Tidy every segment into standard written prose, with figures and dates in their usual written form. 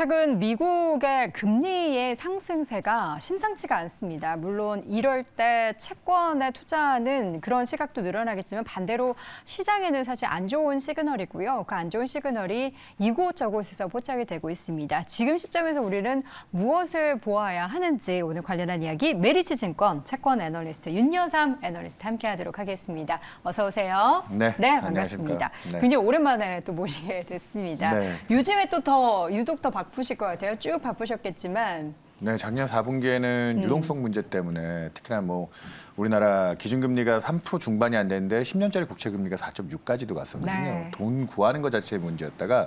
최근 미국의 금리의 상승세가 심상치가 않습니다. 물론 이럴 때 채권에 투자하는 그런 시각도 늘어나겠지만 반대로 시장에는 사실 안 좋은 시그널이고요. 그 안 좋은 시그널이 이곳저곳에서 포착이 되고 있습니다. 지금 시점에서 우리는 무엇을 보아야 하는지 오늘 관련한 이야기 메리츠증권 채권 애널리스트 윤여삼 애널리스트 함께하도록 하겠습니다. 어서 오세요. 네, 반갑습니다. 네. 굉장히 오랜만에 또 모시게 됐습니다. 네. 요즘에 또 유독 더 바쁘실 것 같아요. 쭉 바쁘셨겠지만. 네, 작년 4분기에는 유동성 문제 때문에 특히나 뭐 우리나라 기준금리가 3% 중반이 안 되는데 10년짜리 국채금리가 4.6까지도 갔었거든요. 네. 돈 구하는 것 자체의 문제였다가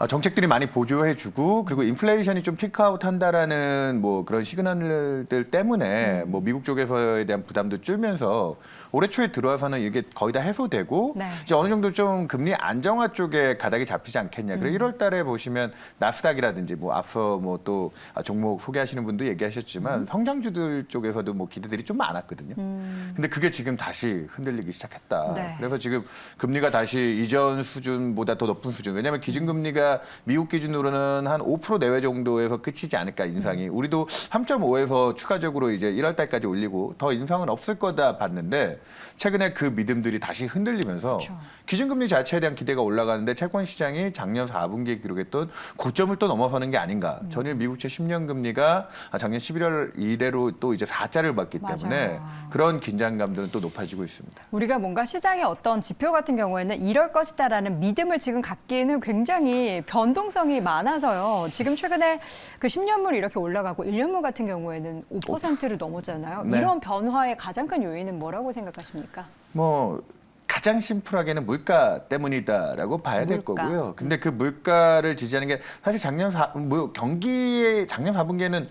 정책들이 많이 보조해주고 그리고 인플레이션이 좀 피크아웃 한다라는 뭐 그런 시그널들 때문에 뭐 미국 쪽에서에 대한 부담도 줄면서 올해 초에 들어와서는 이게 거의 다 해소되고 네. 이제 어느 정도 좀 금리 안정화 쪽에 가닥이 잡히지 않겠냐. 그래서 1월 달에 보시면 나스닥이라든지 뭐 앞서 뭐 또 종목 소개하시는 분도 얘기하셨지만 성장주들 쪽에서도 뭐 기대들이 좀 많았거든요. 근데 그게 지금 다시 흔들리기 시작했다. 네. 그래서 지금 금리가 다시 이전 수준보다 더 높은 수준. 왜냐하면 기준금리가 미국 기준으로는 한 5% 내외 정도에서 끝이지 않을까 인상이. 우리도 3.5에서 추가적으로 이제 1월 달까지 올리고 더 인상은 없을 거다 봤는데 최근에 그 믿음들이 다시 흔들리면서 그렇죠. 기준금리 자체에 대한 기대가 올라가는데 채권 시장이 작년 4분기에 기록했던 고점을 또 넘어서는 게 아닌가. 전일 미국채 10년 금리가 작년 11월 이래로 또 이제 4자를 받기 때문에 맞아요. 그런 긴장감들은 또 높아지고 있습니다. 우리가 뭔가 시장의 어떤 지표 같은 경우에는 이럴 것이다라는 믿음을 지금 갖기는 굉장히 변동성이 많아서요. 지금 최근에 그 10년물 이렇게 올라가고 1년물 같은 경우에는 5%를 넘었잖아요. 네. 이런 변화의 가장 큰 요인은 뭐라고 생각하십니까? 뭐 가장 심플하게는 물가 때문이다라고 봐야 될 물가. 거고요. 근데 그 물가를 지지하는 게 사실 작년 작년 4분기에는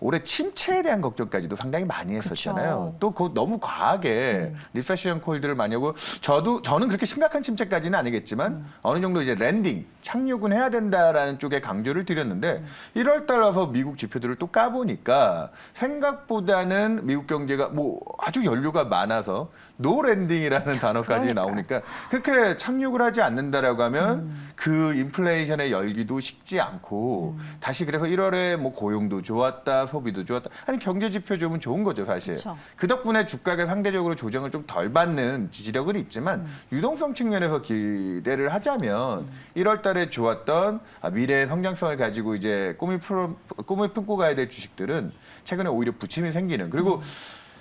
올해 침체에 대한 걱정까지도 상당히 많이 했었잖아요. 그쵸. 또 그 너무 과하게 리세션 콜드를 많이 하고 저는 그렇게 심각한 침체까지는 아니겠지만 어느 정도 이제 랜딩, 착륙은 해야 된다라는 쪽에 강조를 드렸는데 1월 달라서 미국 지표들을 또 까보니까 생각보다는 미국 경제가 뭐 아주 연료가 많아서 노 랜딩이라는 단어까지 그러니까요. 나오니까 그렇게 착륙을 하지 않는다라고 하면 그 인플레이션의 열기도 식지 않고 다시 그래서 1월에 뭐 고용도 좋았다, 소비도 좋았다. 아니 경제 지표 좋으면 좋은 거죠, 사실. 그쵸. 그 덕분에 주가가 상대적으로 조정을 좀 덜 받는 지지력은 있지만 유동성 측면에서 기대를 하자면 1월 달에 좋았던 미래의 성장성을 가지고 이제 꿈을 품고 가야 될 주식들은 최근에 오히려 부침이 생기는 그리고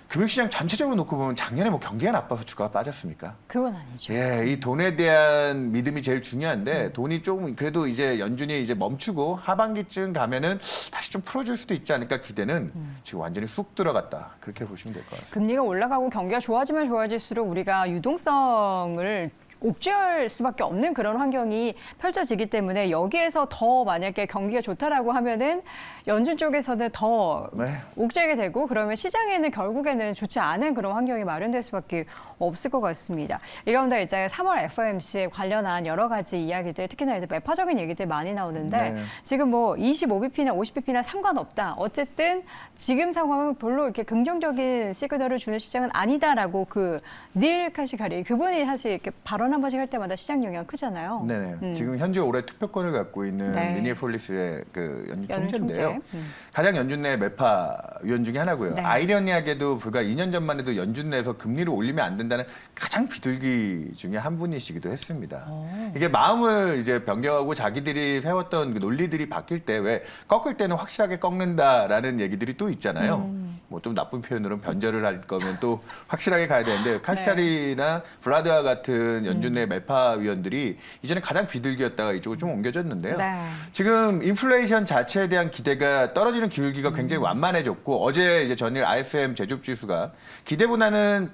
금융시장 전체적으로 놓고 보면 작년에 뭐 경기가 나빠서 주가가 빠졌습니까? 그건 아니죠. 예, 이 돈에 대한 믿음이 제일 중요한데 돈이 조금 그래도 이제 연준이 이제 멈추고 하반기쯤 가면은 다시 좀 풀어줄 수도 있지 않을까 기대는 지금 완전히 쑥 들어갔다 그렇게 보시면 될 것 같습니다. 금리가 올라가고 경기가 좋아지면 좋아질수록 우리가 유동성을 옥죄할 수밖에 없는 그런 환경이 펼쳐지기 때문에 여기에서 더 만약에 경기가 좋다라고 하면은 연준 쪽에서는 더 네. 옥죄게 되고 그러면 시장에는 결국에는 좋지 않은 그런 환경이 마련될 수밖에 없을 것 같습니다. 이 가운데 이제 3월 FOMC에 관련한 여러 가지 이야기들 특히나 이제 매파적인 얘기들 많이 나오는데 네. 지금 뭐 25bp나 50bp나 상관없다. 어쨌든 지금 상황은 별로 이렇게 긍정적인 시그널을 주는 시장은 아니다라고 그 닐 카시가리 그분이 사실 이렇게 발언 한 번씩 할 때마다 시장 영향 크잖아요. 네네. 지금 현재 올해 투표권을 갖고 있는 네. 미니애폴리스의 그 연준 연준 총재인데요. 총재. 가장 연준 내 매파 위원 중에 하나고요. 네. 아이러니하게도 불과 2년 전만 해도 연준 내에서 금리를 올리면 안 된다는 가장 비둘기 중에 한 분이시기도 했습니다. 이게 마음을 이제 변경하고 자기들이 세웠던 그 논리들이 바뀔 때 왜 꺾을 때는 확실하게 꺾는다라는 얘기들이 또 있잖아요. 뭐 좀 나쁜 표현으로는 변절을 할 거면 또 확실하게 가야 되는데 카시카리나 블라드와 같은 연준 내 매파 위원들이 이전에 가장 비둘기였다가 이쪽으로 좀 옮겨졌는데요. 네. 지금 인플레이션 자체에 대한 기대가 떨어지는 기울기가 굉장히 완만해졌고 어제 이제 전일 ISM 제조업 지수가 기대보다는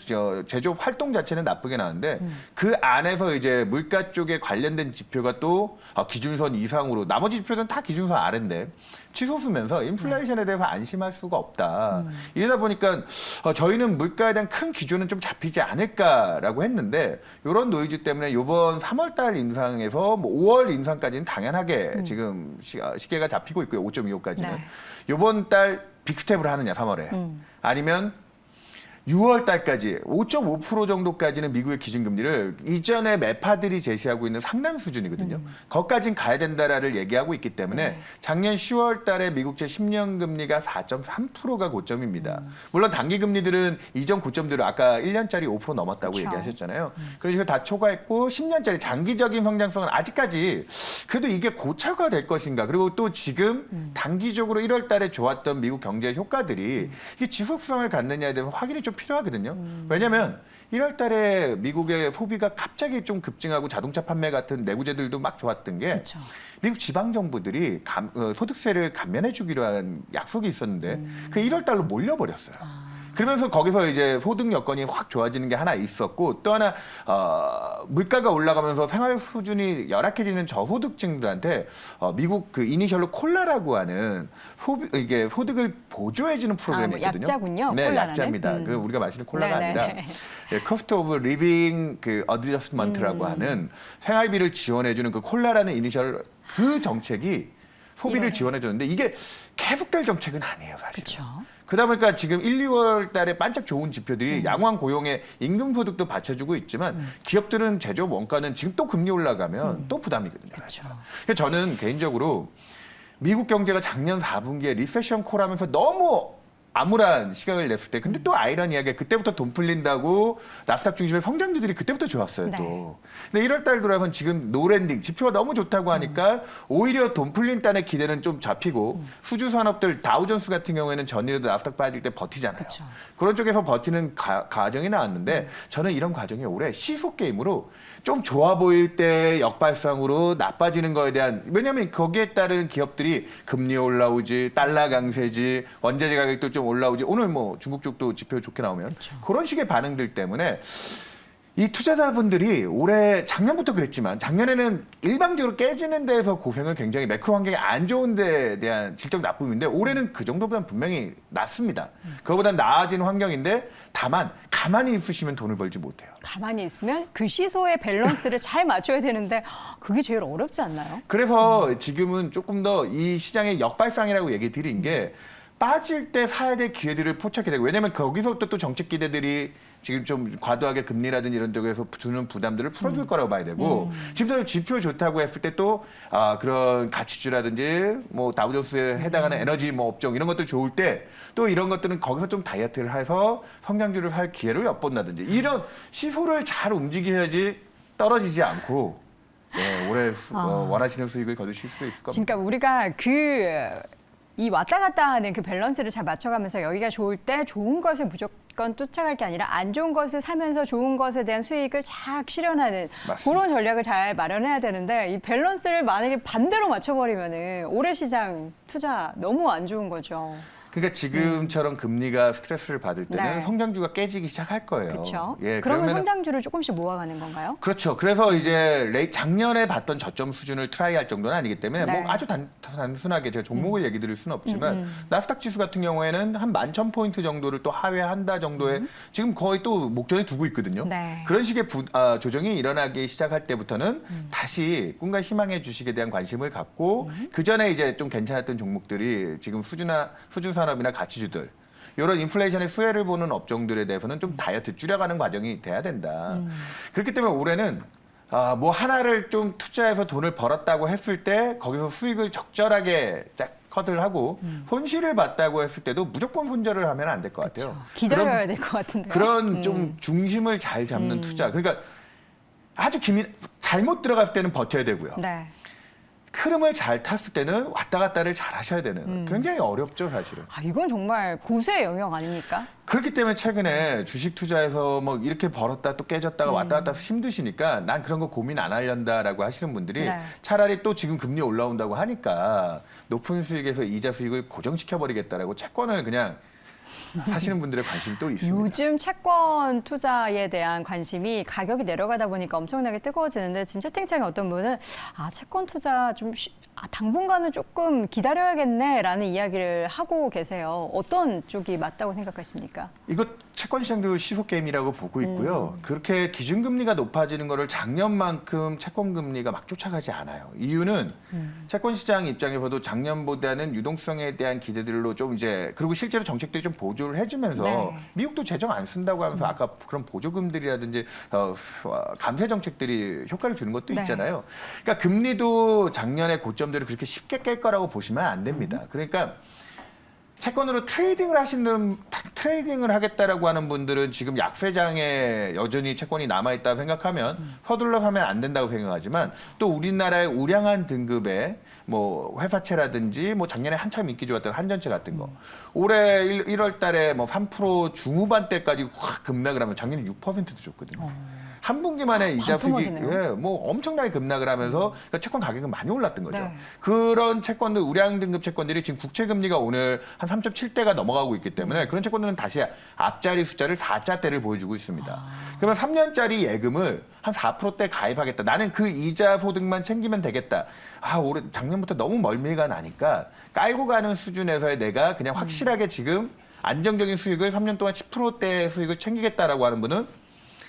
제조업 활동 자체는 나쁘게 나왔는데 그 안에서 이제 물가 쪽에 관련된 지표가 또 기준선 이상으로 나머지 지표들은 다 기준선 아래인데 치솟으면서 인플레이션에 대해서 안심할 수가 없다. 이러다 보니까 저희는 물가에 대한 큰 기준은 좀 잡히지 않을까라고 했는데 이런 노이즈 때문에 이번 3월 달 인상에서 뭐 5월 인상까지는 당연하게 지금 시계가 잡히고 있고요. 5.25까지는. 네. 이번 달 빅스텝을 하느냐 3월에 아니면 6월 달까지 5.5% 정도까지는 미국의 기준금리를 이전에 매파들이 제시하고 있는 상당 수준이거든요. 거기까지는 가야 된다라를 얘기하고 있기 때문에 작년 10월 달에 미국채 10년 금리가 4.3%가 고점입니다. 물론 단기 금리들은 이전 고점들을 아까 1년짜리 5% 넘었다고 그쵸. 얘기하셨잖아요. 그런 식으로 다 초과했고 10년짜리 장기적인 성장성은 아직까지 그래도 이게 고차가 될 것인가. 그리고 또 지금 단기적으로 1월 달에 좋았던 미국 경제 효과들이 이게 지속성을 갖느냐에 대한 확인이 좀 필요하거든요. 왜냐하면 1월 달에 미국의 소비가 갑자기 좀 급증하고 자동차 판매 같은 내구재들도 막 좋았던 게 그렇죠. 미국 지방 정부들이 소득세를 감면해 주기로 한 약속이 있었는데 그 1월 달로 몰려버렸어요. 그러면서 거기서 이제 소득 여건이 확 좋아지는 게 하나 있었고 또 하나 물가가 올라가면서 생활 수준이 열악해지는 저소득층들한테 미국 그 이니셜로 콜라라고 하는 이게 소득을 보조해주는 프로그램이 뭐 있거든요. 약자군요. 네, 콜라라는. 약자입니다. 그 우리가 마시는 콜라가 네네네. 아니라 커스트 오브 리빙 그 어드저스먼트라고 하는 생활비를 지원해주는 그 콜라라는 이니셜 그 정책이 소비를 이런. 지원해줬는데 이게 계속될 정책은 아니에요, 사실. 그렇죠. 그러다 보니까 지금 1, 2월 달에 반짝 좋은 지표들이 양호한 고용에 임금 소득도 받쳐주고 있지만 기업들은 제조업 원가는 지금 또 금리 올라가면 또 부담이거든요. 그렇죠. 그래서 저는 개인적으로 미국 경제가 작년 4분기에 리세션 콜하면서 너무 암울한 시각을 냈을 때 근데 또 아이러니하게 그때부터 돈 풀린다고 나스닥 중심의 성장주들이 그때부터 좋았어요 네. 또. 근데 1월 달 돌아선 지금 노랜딩 지표가 너무 좋다고 하니까 오히려 돈 풀린 단의 기대는 좀 잡히고 수주 산업들 다우존스 같은 경우에는 전일에도 나스닥 빠질 때 버티잖아요. 그쵸. 그런 쪽에서 버티는 과정이 나왔는데 저는 이런 과정이 올해 시속 게임으로 좀 좋아 보일 때 역발상으로 나빠지는 거에 대한 왜냐하면 거기에 따른 기업들이 금리 올라오지 달러 강세지 원자재 가격도 좀 올라오지 오늘 뭐 중국 쪽도 지표 좋게 나오면 그쵸. 그런 식의 반응들 때문에 이 투자자분들이 올해 작년부터 그랬지만 작년에는 일방적으로 깨지는 데에서 고생을 굉장히 매크로 환경이 안 좋은 데에 대한 질적 나쁨인데 올해는 그 정도보다는 분명히 낫습니다. 그거보다 나아진 환경인데 다만 가만히 있으시면 돈을 벌지 못해요. 가만히 있으면 그 시소의 밸런스를 잘 맞춰야 되는데 그게 제일 어렵지 않나요? 그래서 지금은 조금 더 이 시장의 역발상이라고 얘기 드린 게 빠질 때 사야 될 기회들을 포착해야 되고 왜냐하면 거기서부터 또 정책 기대들이 지금 좀 과도하게 금리라든지 이런 쪽에서 주는 부담들을 풀어줄 거라고 봐야 되고 지금도 지표 좋다고 했을 때 또 그런 가치주라든지 뭐 다우존스에 해당하는 에너지 뭐 업종 이런 것들 좋을 때 또 이런 것들은 거기서 좀 다이어트를 해서 성장주를 할 기회를 엿본다든지 이런 시소를 잘 움직여야지 떨어지지 않고 네, 올해 원하시는 수익을 거두실 수 있을 겁니다. 그러니까 우리가 이 왔다 갔다 하는 그 밸런스를 잘 맞춰가면서 여기가 좋을 때 좋은 것을 무조건 쫓아갈 게 아니라 안 좋은 것을 사면서 좋은 것에 대한 수익을 착 실현하는 맞습니다. 그런 전략을 잘 마련해야 되는데 이 밸런스를 만약에 반대로 맞춰버리면은 올해 시장 투자 너무 안 좋은 거죠. 그러니까 지금처럼 금리가 스트레스를 받을 때는 네. 성장주가 깨지기 시작할 거예요. 그렇죠. 예, 그러면 그러면은- 성장주를 조금씩 모아가는 건가요? 그렇죠. 그래서 이제 작년에 봤던 저점 수준을 트라이할 정도는 아니기 때문에 네. 뭐 아주 단순하게 제가 종목을 얘기 드릴 수는 없지만 나스닥 지수 같은 경우에는 한 11,000포인트 정도를 또 하회한다 정도의 지금 거의 또 목전에 두고 있거든요. 네. 그런 식의 조정이 일어나기 시작할 때부터는 다시 꿈과 희망의 주식에 대한 관심을 갖고 그 전에 이제 좀 괜찮았던 종목들이 지금 수주 산업이나 가치주들 이런 인플레이션의 수혜를 보는 업종들에 대해서는 좀 다이어트 줄여가는 과정이 돼야 된다. 그렇기 때문에 올해는 뭐 하나를 좀 투자해서 돈을 벌었다고 했을 때 거기서 수익을 적절하게 짝 컷을 하고 손실을 봤다고 했을 때도 무조건 손절을 하면 안 될 것 같아요. 그렇죠. 기다려야 될 것 같은데요. 그런 좀 중심을 잘 잡는 투자. 그러니까 아주 잘못 들어갔을 때는 버텨야 되고요. 네. 흐름을 잘 탔을 때는 왔다 갔다를 잘 하셔야 되는 굉장히 어렵죠, 사실은. 이건 정말 고수의 영역 아닙니까? 그렇기 때문에 최근에 주식 투자에서 뭐 이렇게 벌었다 또 깨졌다가 왔다 갔다 힘드시니까 난 그런 거 고민 안 하련다라고 하시는 분들이 네. 차라리 또 지금 금리 올라온다고 하니까 높은 수익에서 이자 수익을 고정시켜 버리겠다라고 채권을 그냥 사시는 분들의 관심이 또 있습니다. 요즘 채권 투자에 대한 관심이 가격이 내려가다 보니까 엄청나게 뜨거워지는데 지금 채팅창에 어떤 분은 채권 투자 좀 당분간은 조금 기다려야겠네라는 이야기를 하고 계세요. 어떤 쪽이 맞다고 생각하십니까? 이거 채권 시장도 시소 게임이라고 보고 있고요. 그렇게 기준금리가 높아지는 거를 작년만큼 채권 금리가 막 쫓아가지 않아요. 이유는 채권 시장 입장에서도 작년보다는 유동성에 대한 기대들로 좀 이제 그리고 실제로 정책들이 좀 보조를 해주면서 네. 미국도 재정 안 쓴다고 하면서 아까 그런 보조금들이라든지 감세 정책들이 효과를 주는 것도 네. 있잖아요. 그러니까 금리도 작년에 고점들을 그렇게 쉽게 깰 거라고 보시면 안 됩니다. 그러니까 채권으로 트레이딩을 하겠다라고 하는 분들은 지금 약세장에 여전히 채권이 남아있다고 생각하면 서둘러서 하면 안 된다고 생각하지만 또 우리나라의 우량한 등급의 뭐 회사채라든지 뭐 작년에 한참 인기 좋았던 한전채 같은 거 올해 1월 달에 뭐 3% 중후반대까지 확 급락을 하면 작년에 6%도 줬거든요. 한 분기 만에 이자 수익이 반토막이네요. 뭐 엄청나게 급락을 하면서 그러니까 채권 가격은 많이 올랐던 거죠. 네. 그런 채권들 우량 등급 채권들이 지금 국채 금리가 오늘 한 3.7대가 넘어가고 있기 때문에 그런 채권들은 다시 앞자리 숫자를 4자대를 보여주고 있습니다. 그러면 3년짜리 예금을 한 4%대 가입하겠다. 나는 그 이자 소득만 챙기면 되겠다. 올해 작년부터 너무 멀미가 나니까 깔고 가는 수준에서의 내가 그냥 확실하게 지금 안정적인 수익을 3년 동안 10%대 수익을 챙기겠다라고 하는 분은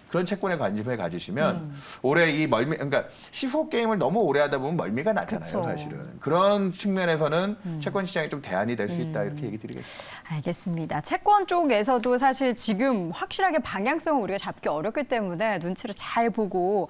그런 채권에 관심을 가지시면 올해 이 그러니까 시소 게임을 너무 오래 하다 보면 멀미가 나잖아요, 그쵸. 사실은. 그런 측면에서는 채권 시장이 좀 대안이 될 수 있다 이렇게 얘기 드리겠습니다. 알겠습니다. 채권 쪽에서도 사실 지금 확실하게 방향성을 우리가 잡기 어렵기 때문에 눈치를 잘 보고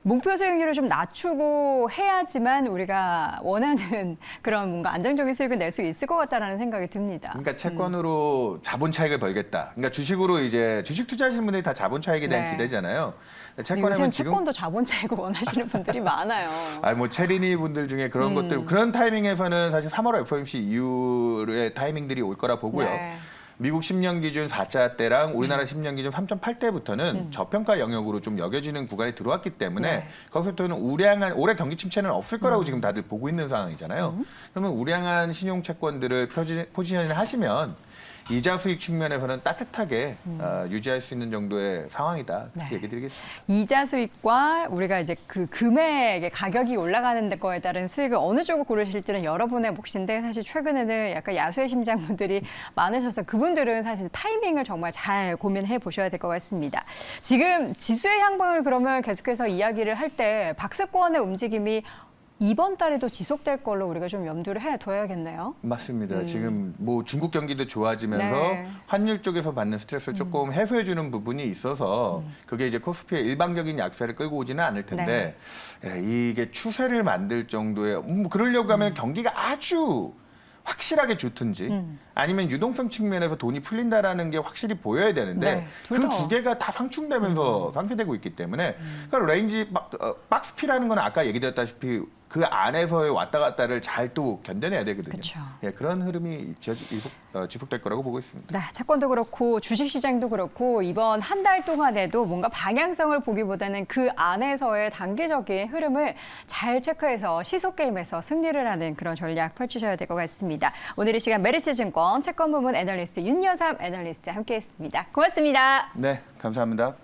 목표 수익률을 좀 낮추고 해야지만 우리가 원하는 그런 뭔가 안정적인 수익을 낼 수 있을 것 같다라는 생각이 듭니다. 그러니까 채권으로 자본 차익을 벌겠다. 그러니까 주식으로 이제 주식 투자하시는 분들이 다 자본 차익에 대한 네. 기대잖아요. 요새는 채권하면 지금 채권도 자본 차익을 원하시는 분들이 많아요. 뭐 체리니 분들 중에 그런 것들 그런 타이밍에서는 사실 3월 FOMC 이후의 타이밍들이 올 거라 보고요. 네. 미국 10년 기준 4자대랑 우리나라 10년 기준 3.8대부터는 저평가 영역으로 좀 여겨지는 구간이 들어왔기 때문에 네. 거기서부터는 우량한 올해 경기 침체는 없을 거라고 지금 다들 보고 있는 상황이잖아요. 그러면 우량한 신용 채권들을 포지션을 하시면 이자 수익 측면에서는 따뜻하게 유지할 수 있는 정도의 상황이다. 그렇게 네. 얘기 드리겠습니다. 이자 수익과 우리가 이제 그 금액의 가격이 올라가는 거에 따른 수익을 어느 쪽을 고르실지는 여러분의 몫인데 사실 최근에는 약간 야수의 심장분들이 많으셔서 그분들은 사실 타이밍을 정말 잘 고민해 보셔야 될 것 같습니다. 지금 지수의 향방을 그러면 계속해서 이야기를 할 때 박스권의 움직임이 이번 달에도 지속될 걸로 우리가 좀 염두를 해둬야겠네요. 맞습니다. 지금 뭐 중국 경기도 좋아지면서 네. 환율 쪽에서 받는 스트레스를 조금 해소해주는 부분이 있어서 그게 이제 코스피의 일방적인 약세를 끌고 오지는 않을 텐데 이게 추세를 만들 정도의 그러려고 하면 경기가 아주 확실하게 좋든지 아니면 유동성 측면에서 돈이 풀린다라는 게 확실히 보여야 되는데 네, 그 둘 다. 두 개가 다 상충되면서 상쇄되고 있기 때문에 그러니까 레인지 박스피라는 건 아까 얘기드렸다시피 그 안에서의 왔다 갔다를 잘 또 견뎌내야 되거든요. 그쵸. 그런 흐름이 지속될 거라고 보고 있습니다. 네, 채권도 그렇고 주식시장도 그렇고 이번 한 달 동안에도 뭔가 방향성을 보기보다는 그 안에서의 단기적인 흐름을 잘 체크해서 시소게임에서 승리를 하는 그런 전략 펼치셔야 될 것 같습니다. 오늘 이 시간 메리츠증권 채권부문 애널리스트 윤여삼 애널리스트 함께했습니다. 고맙습니다. 네, 감사합니다.